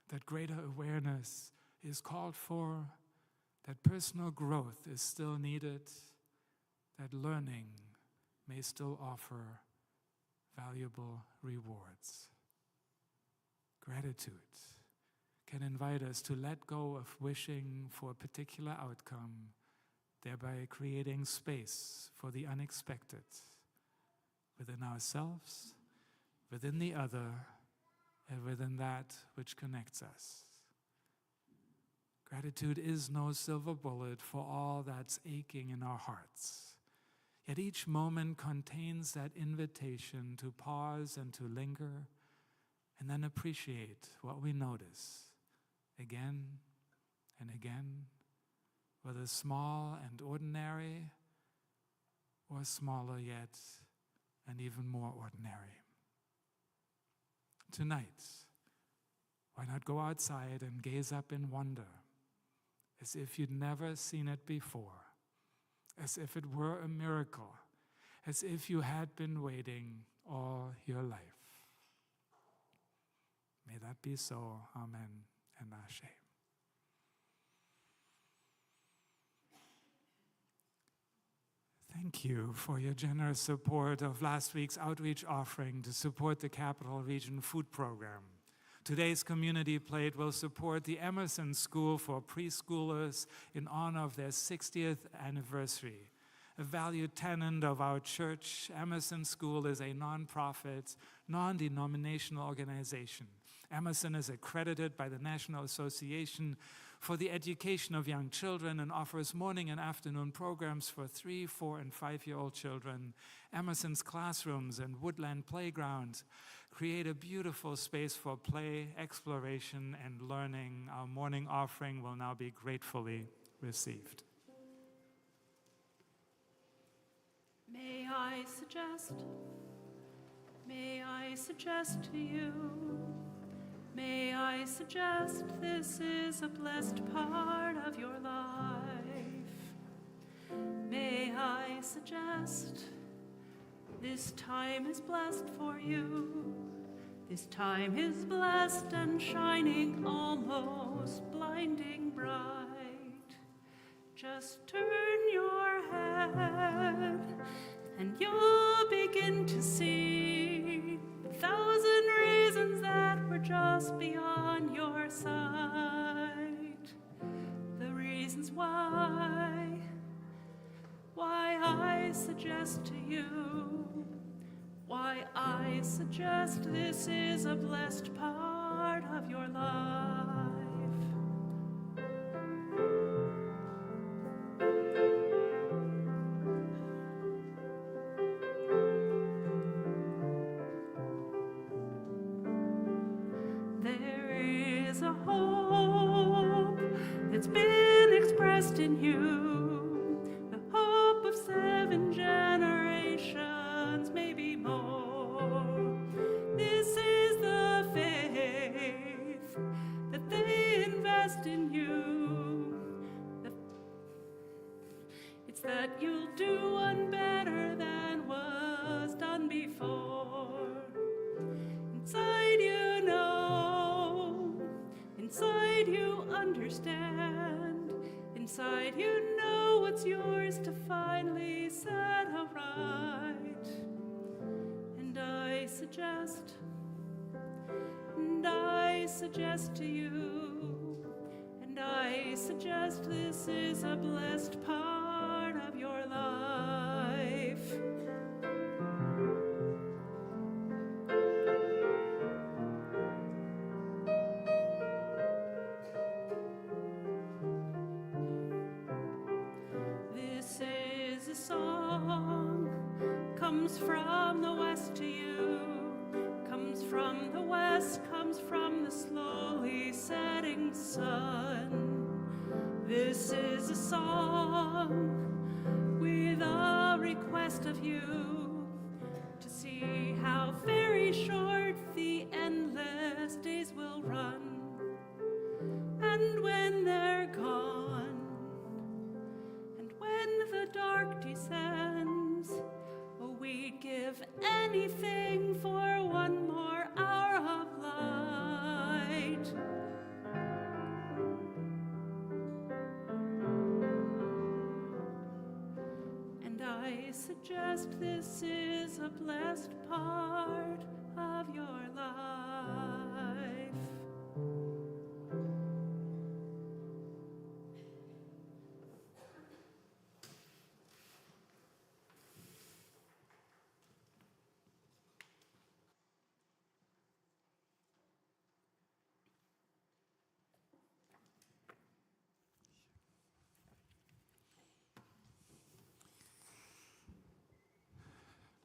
that greater awareness is called for, that personal growth is still needed, that learning may still offer valuable rewards. Gratitude can invite us to let go of wishing for a particular outcome, thereby creating space for the unexpected within ourselves, within the other, and within that which connects us. Gratitude is no silver bullet for all that's aching in our hearts. Yet each moment contains that invitation to pause and to linger, and then appreciate what we notice again and again, whether small and ordinary, or smaller yet and even more ordinary. Tonight, why not go outside and gaze up in wonder, as if you'd never seen it before, as if it were a miracle, as if you had been waiting all your life. May that be so. Amen and Ashe. Thank you for your generous support of last week's outreach offering to support the Capital Region Food Program. Today's community plate will support the Emerson School for preschoolers in honor of their 60th anniversary. A valued tenet of our church, Emerson School is a nonprofit, non-denominational organization. Emerson is accredited by the National Association for the Education of Young Children and offers morning and afternoon programs for 3-, 4-, and 5-year-old children. Emerson's classrooms and woodland playgrounds create a beautiful space for play, exploration, and learning. Our morning offering will now be gratefully received. May I suggest to you, may I suggest this is a blessed part of your life. May I suggest this time is blessed for you. This time is blessed and shining almost blinding bright. Just turn your head and you'll begin to see 1,000 reasons that were just beyond your sight. The reasons why why I suggest to you, why I suggest this is a blessed part of your life. There is a hope that's been expressed in you, the hope of 7 generations, maybe more. This is the faith that they invest in you. It's that you'll do one better than was done before. Inside you know, inside you understand, inside you know what's yours to finally set aright. And I suggest to you, and I suggest this is a blessed part of your life. This is a song, comes from the west to you, comes from the west, comes from the slowly setting sun. This is a song with a request of you to see how very short the endless days will run. And when they're gone, and when the dark descends, oh, we'd give anything for one more hour of light. And I suggest this is a blessed part of your life.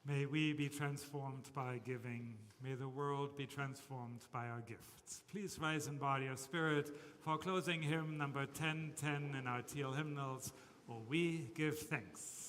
May we be transformed by giving. May the world be transformed by our gifts. Please rise in body or spirit for closing hymn number 1010 in our teal hymnals, "O We Give Thanks."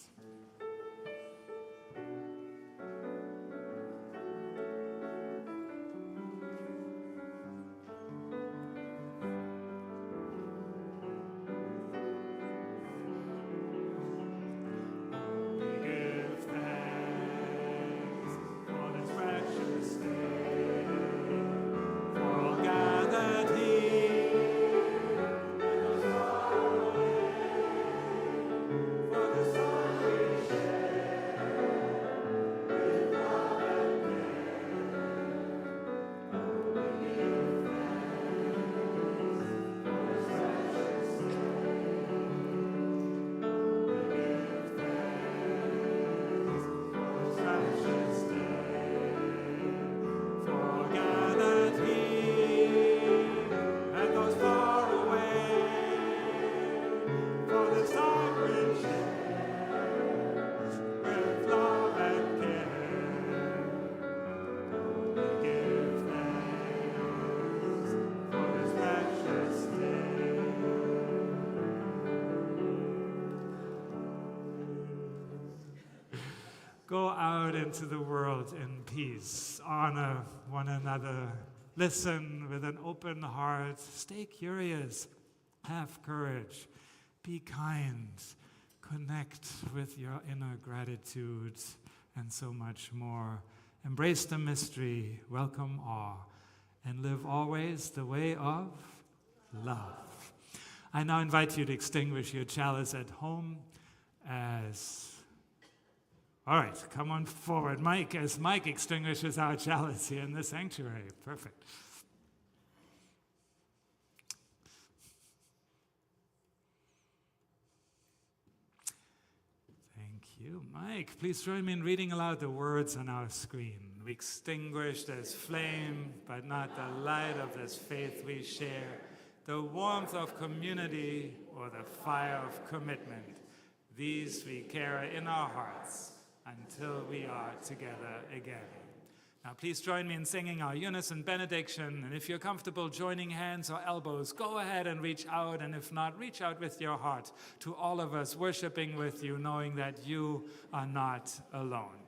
Go out into the world in peace. Honor one another. Listen with an open heart. Stay curious. Have courage. Be kind. Connect with your inner gratitude and so much more. Embrace the mystery. Welcome awe. And live always the way of love. I now invite you to extinguish your chalice at home as... All right, come on forward, Mike, as Mike extinguishes our chalice here in the sanctuary. Perfect. you. Mike, please join me in reading aloud the words on our screen. We extinguished as flame, but not the light of this faith we share, the warmth of community or the fire of commitment. These we carry in our hearts until we are together again. Now please join me in singing our unison benediction, and if you're comfortable joining hands or elbows, go ahead and reach out, and if not, reach out with your heart to all of us worshiping with you, knowing that you are not alone.